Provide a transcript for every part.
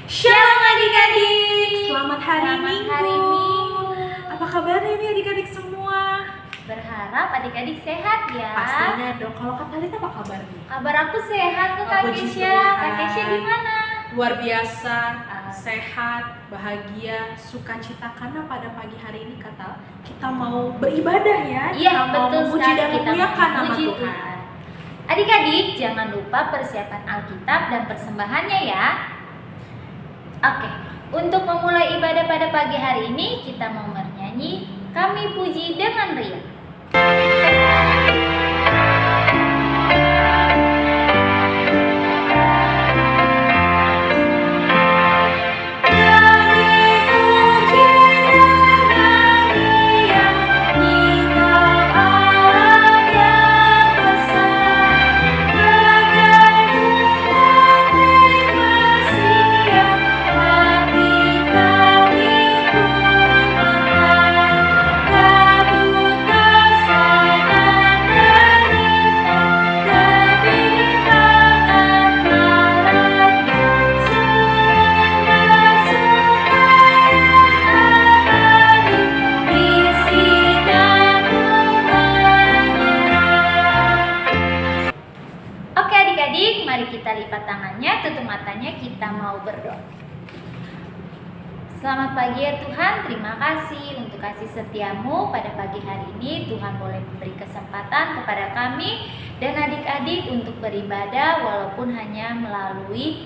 Shalom adik-adik. Selamat hari Minggu. Apa kabarnya nih adik-adik semua? Berharap adik-adik sehat ya. Pastinya dong. Kalau Kak Talita apa kabar nih? Kabar aku sehat kok Kak Puji Kesya. Tuhan. Kak Kesya gimana? Luar biasa, sehat, bahagia, sukacita karena pada pagi hari ini kita mau beribadah ya. Iya, kita mau betul memuji sekali. dan Kita memuliakan nama memuji Tuhan. Adik-adik, jangan lupa persiapan Alkitab dan persembahannya ya. Oke, untuk memulai ibadah pada pagi hari ini, kita mau bernyanyi Kami Puji dengan Riang. Mari kita lipat tangannya, tutup matanya, kita mau berdoa. Selamat pagi ya Tuhan, terima kasih untuk kasih setiamu pada pagi hari ini. Tuhan boleh memberi kesempatan kepada kami dan adik-adik untuk beribadah walaupun hanya melalui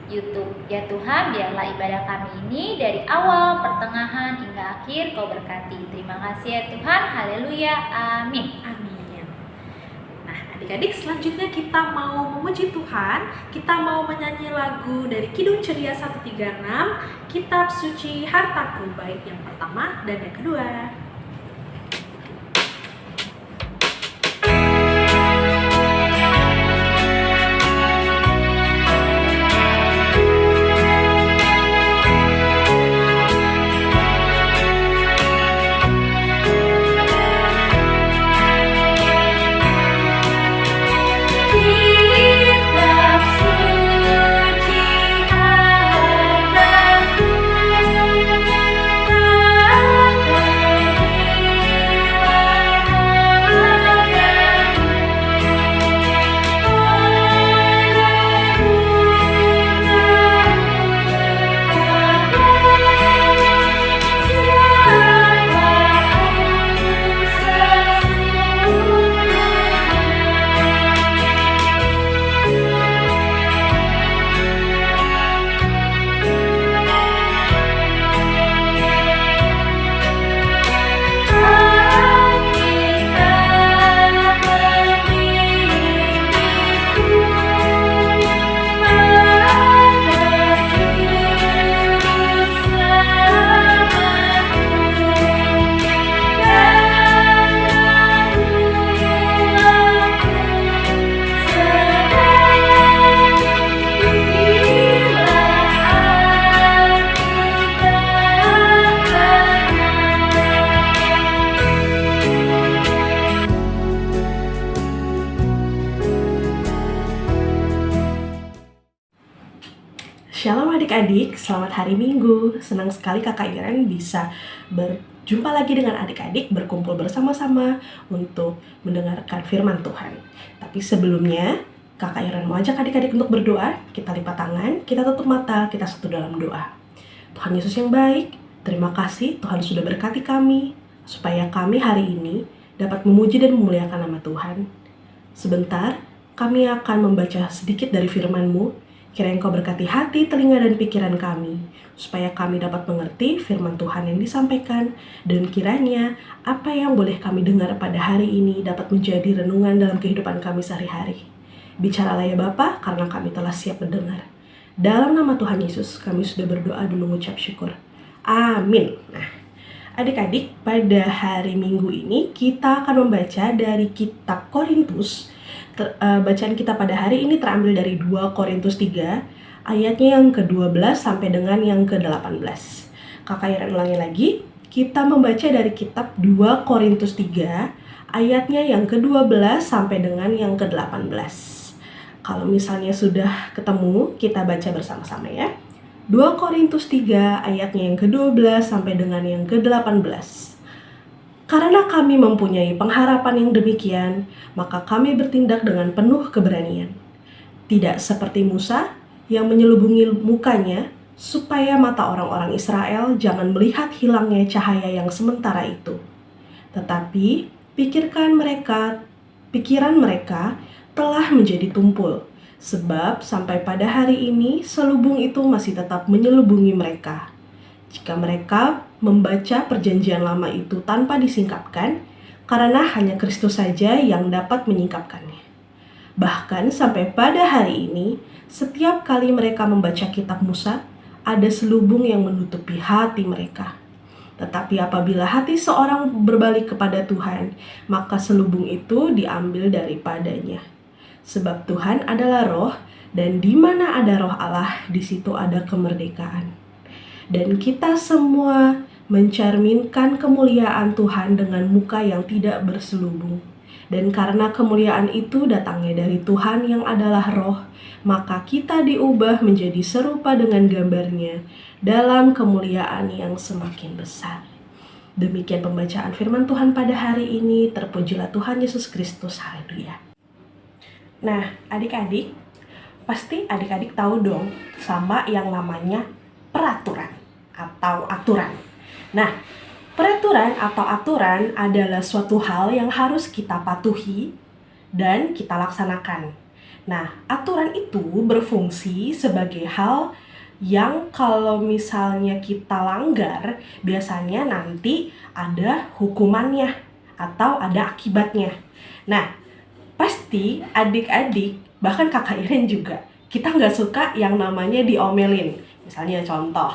YouTube. Ya Tuhan, biarlah ibadah kami ini dari awal, pertengahan, hingga akhir Kau berkati. Terima kasih ya Tuhan, haleluya, amin. Amin. Adik-adik, selanjutnya kita mau memuji Tuhan. Kita mau menyanyi lagu dari Kidung Ceria 136, Kitab Suci Hartaku, baik yang pertama dan yang kedua. Shalom adik-adik, selamat hari Minggu. Senang sekali Kakak Iren bisa berjumpa lagi dengan adik-adik, berkumpul bersama-sama untuk mendengarkan firman Tuhan. Tapi sebelumnya, Kakak Iren mau ajak adik-adik untuk berdoa. Kita lipat tangan, kita tutup mata, kita satu dalam doa. Tuhan Yesus yang baik, terima kasih Tuhan sudah berkati kami, supaya kami hari ini dapat memuji dan memuliakan nama Tuhan. Sebentar, kami akan membaca sedikit dari firman-Mu. Kiranya Engkau berkati hati, telinga, dan pikiran kami, supaya kami dapat mengerti firman Tuhan yang disampaikan, dan kiranya apa yang boleh kami dengar pada hari ini dapat menjadi renungan dalam kehidupan kami sehari-hari. Bicaralah ya Bapa, karena kami telah siap mendengar. Dalam nama Tuhan Yesus, kami sudah berdoa dan mengucap syukur. Amin. Nah, adik-adik, pada hari Minggu ini kita akan membaca dari kitab Korintus. Bacaan kita pada hari ini terambil dari 2 Korintus 3 ayatnya yang ke-12 sampai dengan yang ke-18. Kakak Iren ulangi lagi, kita membaca dari kitab 2 Korintus 3 ayatnya yang ke-12 sampai dengan yang ke-18. Kalau misalnya sudah ketemu, kita baca bersama-sama ya. 2 Korintus 3 ayatnya yang ke-12 sampai dengan yang ke-18. Karena kami mempunyai pengharapan yang demikian, maka kami bertindak dengan penuh keberanian. Tidak seperti Musa yang menyelubungi mukanya supaya mata orang-orang Israel jangan melihat hilangnya cahaya yang sementara itu. Tetapi pikiran mereka telah menjadi tumpul, sebab sampai pada hari ini selubung itu masih tetap menyelubungi mereka. Jika mereka membaca perjanjian lama itu tanpa disingkapkan, karena hanya Kristus saja yang dapat menyingkapkannya. Bahkan sampai pada hari ini, setiap kali mereka membaca kitab Musa, ada selubung yang menutupi hati mereka. Tetapi apabila hati seorang berbalik kepada Tuhan, maka selubung itu diambil daripadanya. Sebab Tuhan adalah roh, dan di mana ada roh Allah, di situ ada kemerdekaan. Dan kita semua mencerminkan kemuliaan Tuhan dengan muka yang tidak berselubung. Dan karena kemuliaan itu datangnya dari Tuhan yang adalah roh, maka kita diubah menjadi serupa dengan gambarnya dalam kemuliaan yang semakin besar. Demikian pembacaan firman Tuhan pada hari ini. Terpujilah Tuhan Yesus Kristus. Haleluya. Nah, adik-adik, pasti adik-adik tahu dong sama yang namanya peraturan atau aturan. Nah, peraturan atau aturan adalah suatu hal yang harus kita patuhi dan kita laksanakan. Nah, aturan itu berfungsi sebagai hal yang kalau misalnya kita langgar, biasanya nanti ada hukumannya atau ada akibatnya. Nah, pasti adik-adik, bahkan kakak Iren juga, kita nggak suka yang namanya diomelin. Misalnya contoh,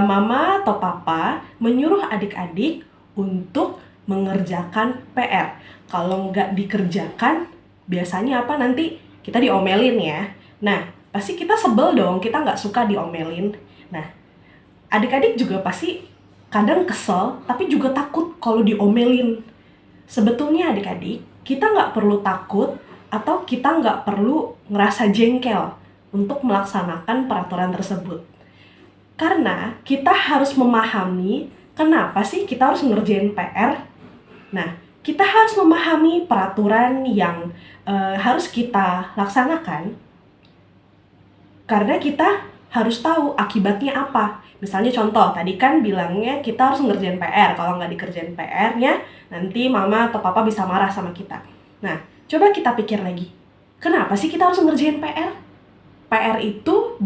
mama atau papa menyuruh adik-adik untuk mengerjakan PR. Kalau nggak dikerjakan, biasanya apa nanti kita diomelin ya. Nah, pasti kita sebel dong, kita nggak suka diomelin. Nah, adik-adik juga pasti kadang kesel, tapi juga takut kalau diomelin. Sebetulnya adik-adik, kita nggak perlu takut atau kita nggak perlu ngerasa jengkel untuk melaksanakan peraturan tersebut. Karena kita harus memahami kenapa sih kita harus ngerjain PR. Nah, kita harus memahami peraturan yang harus kita laksanakan karena kita harus tahu akibatnya apa. Misalnya contoh, tadi kan bilangnya kita harus ngerjain PR. Kalau nggak dikerjain PR-nya, nanti mama atau papa bisa marah sama kita. Nah, coba kita pikir lagi. Kenapa sih kita harus ngerjain PR? PR itu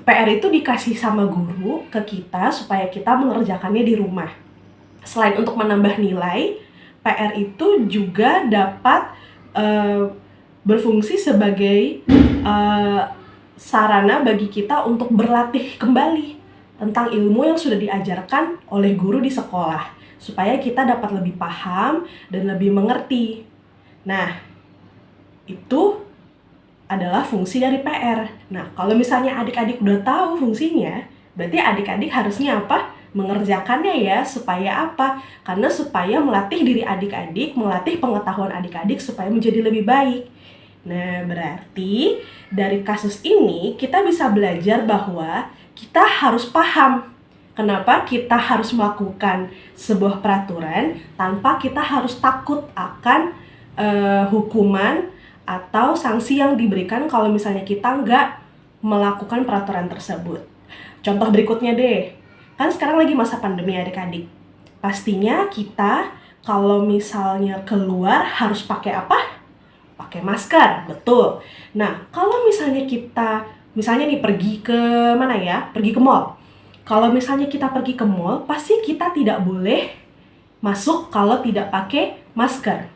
PR itu dikasih sama guru ke kita supaya kita mengerjakannya di rumah. Selain untuk menambah nilai, PR itu juga dapat berfungsi sebagai sarana bagi kita untuk berlatih kembali tentang ilmu yang sudah diajarkan oleh guru di sekolah, supaya kita dapat lebih paham dan lebih mengerti. Nah, itu adalah fungsi dari PR. Nah, kalau misalnya adik-adik udah tahu fungsinya, berarti adik-adik harusnya apa? Mengerjakannya ya, supaya apa? Karena supaya melatih diri adik-adik, melatih pengetahuan adik-adik supaya menjadi lebih baik. Nah, berarti dari kasus ini kita bisa belajar bahwa kita harus paham kenapa kita harus melakukan sebuah peraturan tanpa kita harus takut akan hukuman atau sanksi yang diberikan kalau misalnya kita nggak melakukan peraturan tersebut. Contoh berikutnya deh, kan sekarang lagi masa pandemi adik-adik. Pastinya kita kalau misalnya keluar harus pakai apa? Pakai masker, betul. Nah, kalau misalnya kita, nih pergi ke mana ya? Pergi ke mall. Kalau misalnya kita pergi ke mall, pasti kita tidak boleh masuk kalau tidak pakai masker.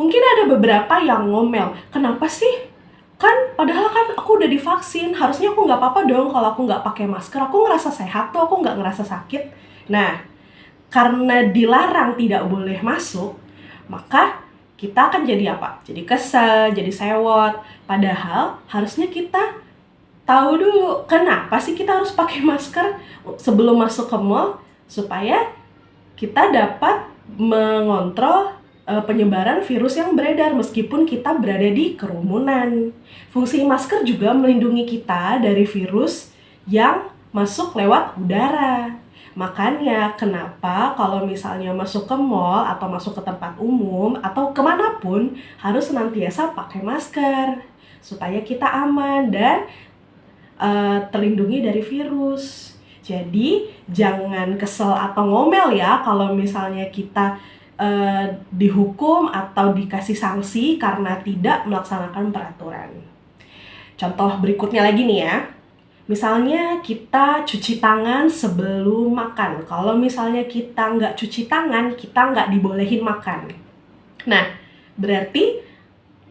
Mungkin ada beberapa yang ngomel, kenapa sih? Kan padahal kan aku udah divaksin, harusnya aku nggak apa-apa dong kalau aku nggak pakai masker, aku ngerasa sehat tuh, aku nggak ngerasa sakit. Nah, karena dilarang tidak boleh masuk, maka kita akan jadi apa? Jadi kesel, jadi sewot. Padahal harusnya kita tahu dulu kenapa sih kita harus pakai masker sebelum masuk ke mall, supaya kita dapat mengontrol penyebaran virus yang beredar meskipun kita berada di kerumunan. Fungsi masker juga melindungi kita dari virus yang masuk lewat udara. Makanya kenapa kalau misalnya masuk ke mall atau masuk ke tempat umum atau kemanapun harus senantiasa pakai masker supaya kita aman dan terlindungi dari virus. Jadi jangan kesel atau ngomel ya kalau misalnya kita dihukum atau dikasih sanksi karena tidak melaksanakan peraturan. Contoh berikutnya lagi nih ya. Misalnya kita cuci tangan sebelum makan. Kalau misalnya kita nggak cuci tangan, kita nggak dibolehin makan. Nah, berarti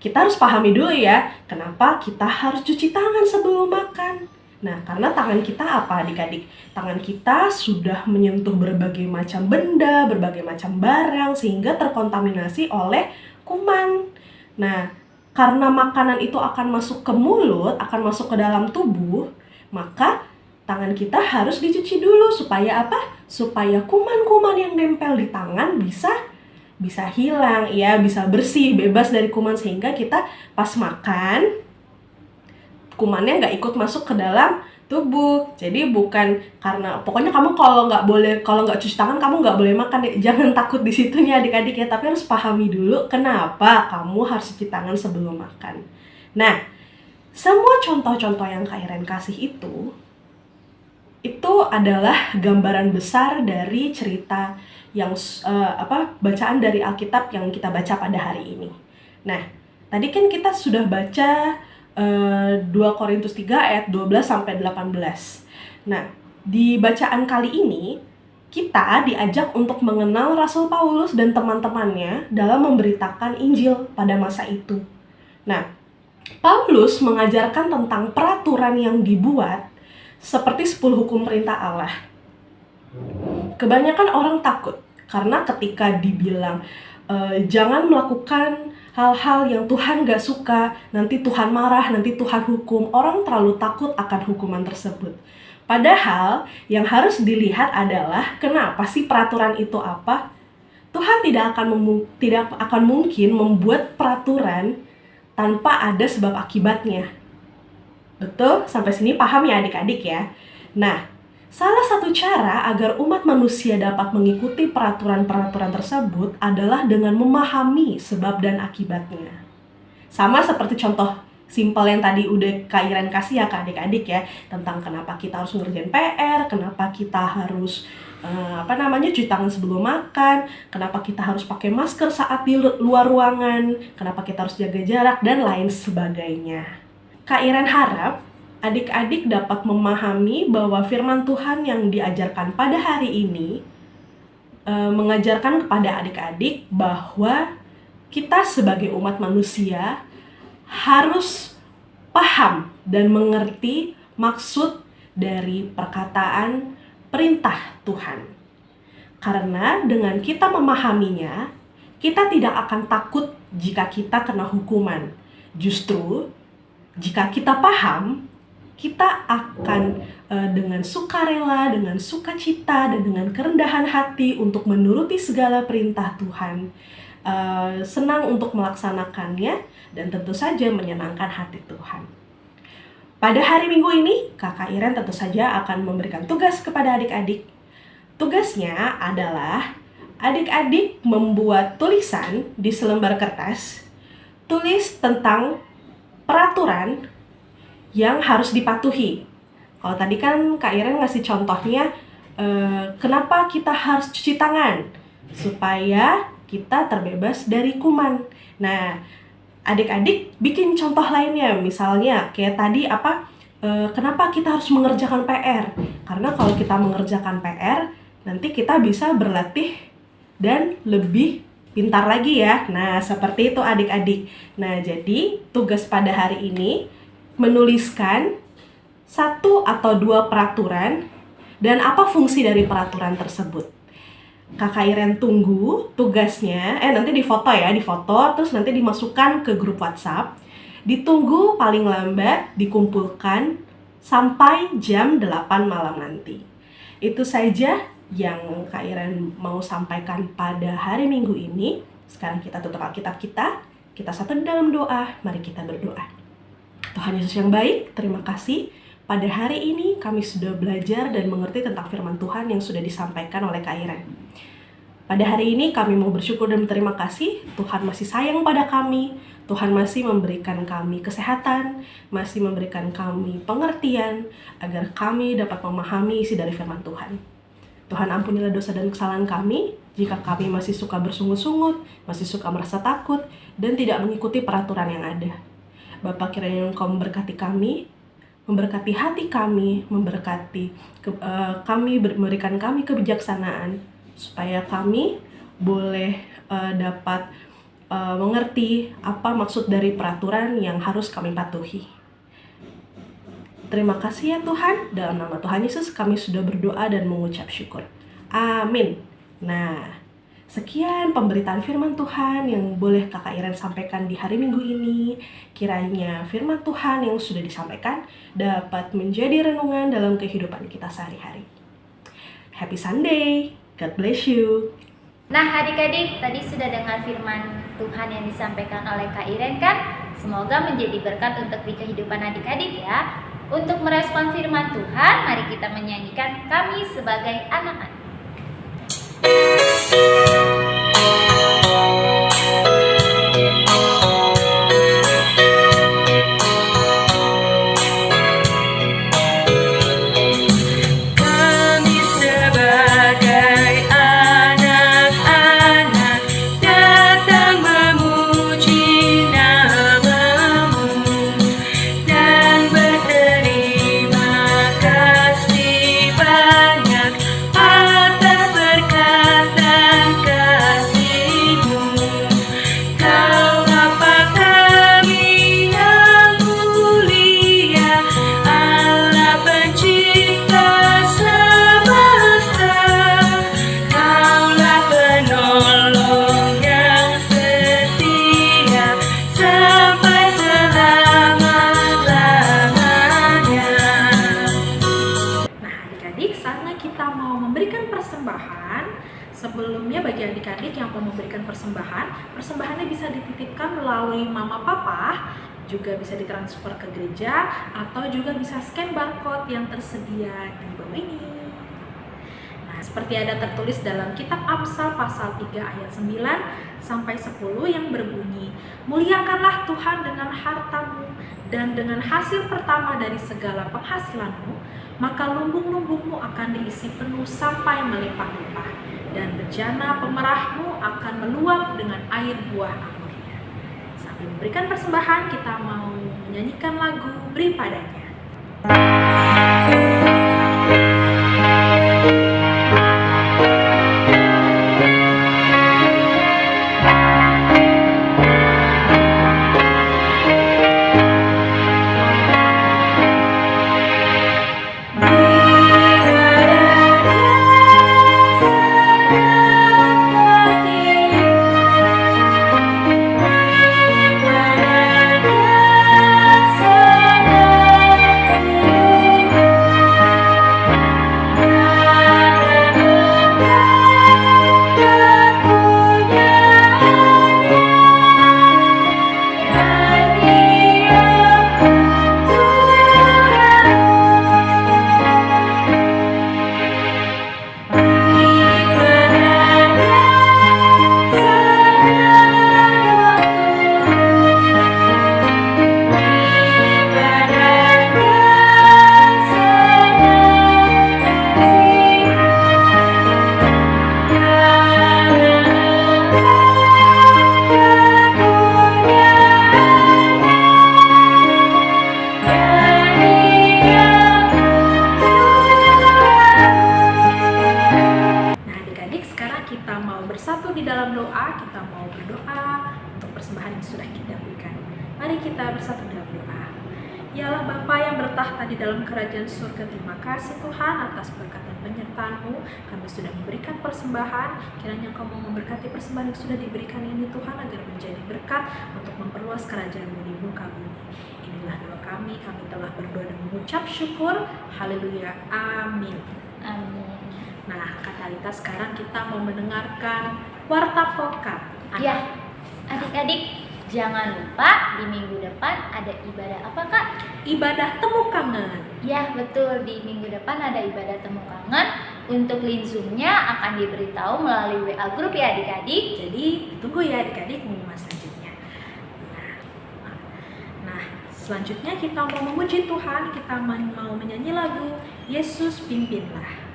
kita harus pahami dulu ya, kenapa kita harus cuci tangan sebelum makan. Nah, karena tangan kita apa adik-adik? Tangan kita sudah menyentuh berbagai macam benda, berbagai macam barang, sehingga terkontaminasi oleh kuman. Nah, karena makanan itu akan masuk ke mulut, akan masuk ke dalam tubuh, maka tangan kita harus dicuci dulu supaya apa? Supaya kuman-kuman yang nempel di tangan bisa hilang, ya, bisa bersih, bebas dari kuman sehingga kita pas makan kumannya nggak ikut masuk ke dalam tubuh. Jadi bukan karena pokoknya kamu kalau nggak cuci tangan kamu nggak boleh makan deh. Jangan takut di situnya adik-adik ya, tapi harus pahami dulu kenapa kamu harus cuci tangan sebelum makan. Nah, semua contoh-contoh yang Kak Iren kasih itu adalah gambaran besar dari cerita yang bacaan dari Alkitab yang kita baca pada hari ini. Nah, tadi kan kita sudah baca 2 Korintus 3 ayat 12 sampai 18. Nah, di bacaan kali ini kita diajak untuk mengenal Rasul Paulus dan teman-temannya dalam memberitakan Injil pada masa itu. Nah, Paulus mengajarkan tentang peraturan yang dibuat seperti 10 hukum perintah Allah. Kebanyakan orang takut karena ketika dibilang jangan melakukan hal-hal yang Tuhan gak suka, nanti Tuhan marah, nanti Tuhan hukum. Orang terlalu takut akan hukuman tersebut. Padahal yang harus dilihat adalah kenapa sih peraturan itu apa? Tuhan tidak akan mungkin membuat peraturan tanpa ada sebab akibatnya. Betul? Sampai sini paham ya adik-adik ya? Nah, salah satu cara agar umat manusia dapat mengikuti peraturan-peraturan tersebut adalah dengan memahami sebab dan akibatnya. Sama seperti contoh simpel yang tadi udah Kak Iren kasih ya ke adik-adik ya, tentang kenapa kita harus ngerjain PR, kenapa kita harus cuci tangan sebelum makan, kenapa kita harus pakai masker saat di luar ruangan, kenapa kita harus jaga jarak, dan lain sebagainya. Kak Iren harap adik-adik dapat memahami bahwa firman Tuhan yang diajarkan pada hari ini mengajarkan kepada adik-adik bahwa kita sebagai umat manusia harus paham dan mengerti maksud dari perkataan perintah Tuhan. Karena dengan kita memahaminya, kita tidak akan takut jika kita kena hukuman. Justru, jika kita paham, kita akan dengan sukarela, dengan sukacita, dan dengan kerendahan hati untuk menuruti segala perintah Tuhan. Senang untuk melaksanakannya, dan tentu saja menyenangkan hati Tuhan. Pada hari Minggu ini, Kakak Iren tentu saja akan memberikan tugas kepada adik-adik. Tugasnya adalah adik-adik membuat tulisan di selembar kertas, tulis tentang peraturan yang harus dipatuhi. Kalau tadi kan Kak Iren ngasih contohnya, kenapa kita harus cuci tangan? Supaya kita terbebas dari kuman. Nah, adik-adik bikin contoh lainnya, misalnya kayak tadi kenapa kita harus mengerjakan PR? Karena kalau kita mengerjakan PR, nanti kita bisa berlatih dan lebih pintar lagi ya. Nah, seperti itu adik-adik. Nah, jadi tugas pada hari ini menuliskan 1 atau 2 peraturan dan apa fungsi dari peraturan tersebut. Kakak Iren tunggu tugasnya, nanti difoto terus nanti dimasukkan ke grup WhatsApp. Ditunggu paling lambat dikumpulkan sampai jam 8 malam nanti. Itu saja yang Kak Iren mau sampaikan pada hari Minggu ini. Sekarang kita tutup Alkitab kita satu di dalam doa, mari kita berdoa. Tuhan Yesus yang baik, terima kasih. Pada hari ini kami sudah belajar dan mengerti tentang firman Tuhan yang sudah disampaikan oleh Kak Iren. Pada hari ini kami mau bersyukur dan berterima kasih, Tuhan masih sayang pada kami, Tuhan masih memberikan kami kesehatan, masih memberikan kami pengertian, agar kami dapat memahami isi dari firman Tuhan. Tuhan ampunilah dosa dan kesalahan kami, jika kami masih suka bersungut-sungut, masih suka merasa takut, dan tidak mengikuti peraturan yang ada. Bapa, kiranya Engkau memberkati kami, memberkati hati kami, memberikan kami kebijaksanaan, supaya kami boleh dapat mengerti apa maksud dari peraturan yang harus kami patuhi. Terima kasih ya Tuhan, dalam nama Tuhan Yesus kami sudah berdoa dan mengucap syukur. Amin. Nah, sekian pemberitaan firman Tuhan yang boleh Kakak Iren sampaikan di hari Minggu ini. Kiranya firman Tuhan yang sudah disampaikan dapat menjadi renungan dalam kehidupan kita sehari-hari. Happy Sunday, God bless you. Nah adik-adik, tadi sudah dengar firman Tuhan yang disampaikan oleh Kak Iren kan? Semoga menjadi berkat untuk di kehidupan adik-adik ya. Untuk merespon firman Tuhan, mari kita menyanyikan Kami Sebagai Anak-anak. Sebelumnya bagi adik-adik yang mau memberikan persembahannya bisa dititipkan melalui mama papa, juga bisa ditransfer ke gereja, atau juga bisa scan barcode yang tersedia di bawah ini. Nah, seperti ada tertulis dalam kitab Amsal pasal 3 ayat 9 sampai 10 yang berbunyi, "Muliakanlah Tuhan dengan hartamu dan dengan hasil pertama dari segala penghasilanmu, maka lumbung-lumbungmu akan diisi penuh sampai melimpah-limpah. Dan bejana pemerahmu akan meluap dengan air buah anggurnya." Sambil memberikan persembahan, kita mau menyanyikan lagu Beri Padanya. Ya Allah Bapa yang bertahta di dalam kerajaan surga, terima kasih Tuhan atas berkat dan penyertaan-Mu. Kami sudah memberikan persembahan, kiranya Engkau mau memberkati persembahan yang sudah diberikan ini Tuhan, agar menjadi berkat untuk memperluas kerajaan-Mu di muka bumi. Inilah doa kami telah berdoa dan mengucap syukur. Haleluya, amin. Amin. Nah Kak Talita, sekarang kita mau mendengarkan Warta Pokat. Ya, adik-adik jangan lupa di minggu depan ada ibadah apa Kak? Ibadah temu kangen. Ya betul, di minggu depan ada ibadah temu kangen. Untuk link Zoom-nya akan diberitahu melalui WA grup ya adik-adik. Jadi tunggu ya adik-adik pengumuman selanjutnya. Nah, selanjutnya kita mau memuji Tuhan, kita mau menyanyi lagu Yesus Pimpinlah.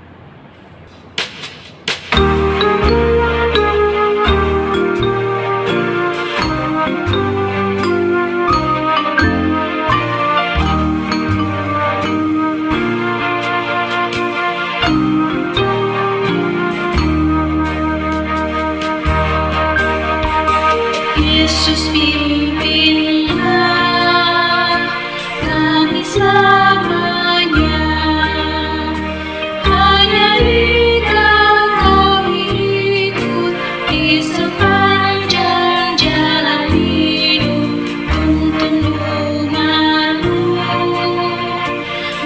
Yesus pimpinlah kami selamanya, hanya Dikau kami ikut di sepanjang jalan hidup untuk rumah-Mu,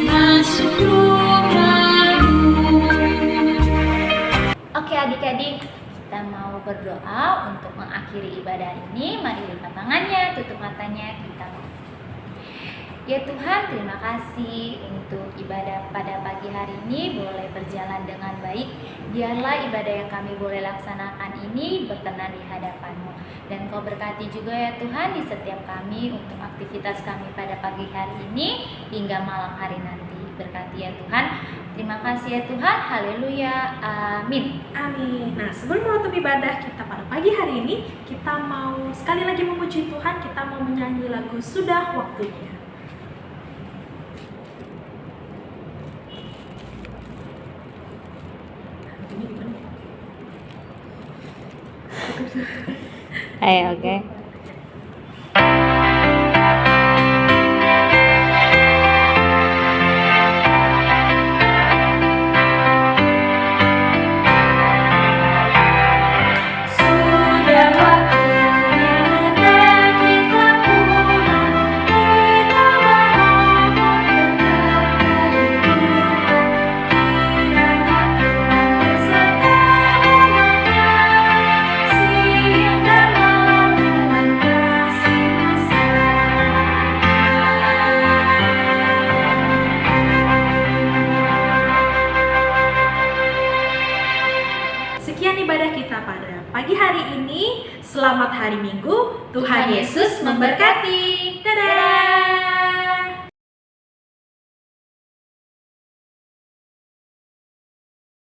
masuk rumah-Mu. Oke adik-adik, kita mau berdoa untuk mengakhiri ibadah ini. Mari lipat tangannya, tutup matanya, kita mau. Ya Tuhan, terima kasih untuk ibadah pada pagi hari ini boleh berjalan dengan baik. Biarlah ibadah yang kami boleh laksanakan ini berkenan di hadapan-Mu. Dan Kau berkati juga ya Tuhan di setiap kami untuk aktivitas kami pada pagi hari ini hingga malam hari nanti. Berkati ya Tuhan. Terima kasih ya Tuhan. Haleluya. Amin. Amin. Nah, sebelum menutup ibadah kita pada pagi hari ini, kita mau sekali lagi memuji Tuhan, kita mau menyanyi lagu Sudah Waktunya. Ayo, oke. Sudah waktunya dan kita pulang, kita berangkat dari dunia. Kiranya Tuhan beserta dengannya, siang dan malam kasih Sekian ibadah kita pada pagi hari ini. Selamat hari Minggu. Tuhan Yesus memberkati. Dadah.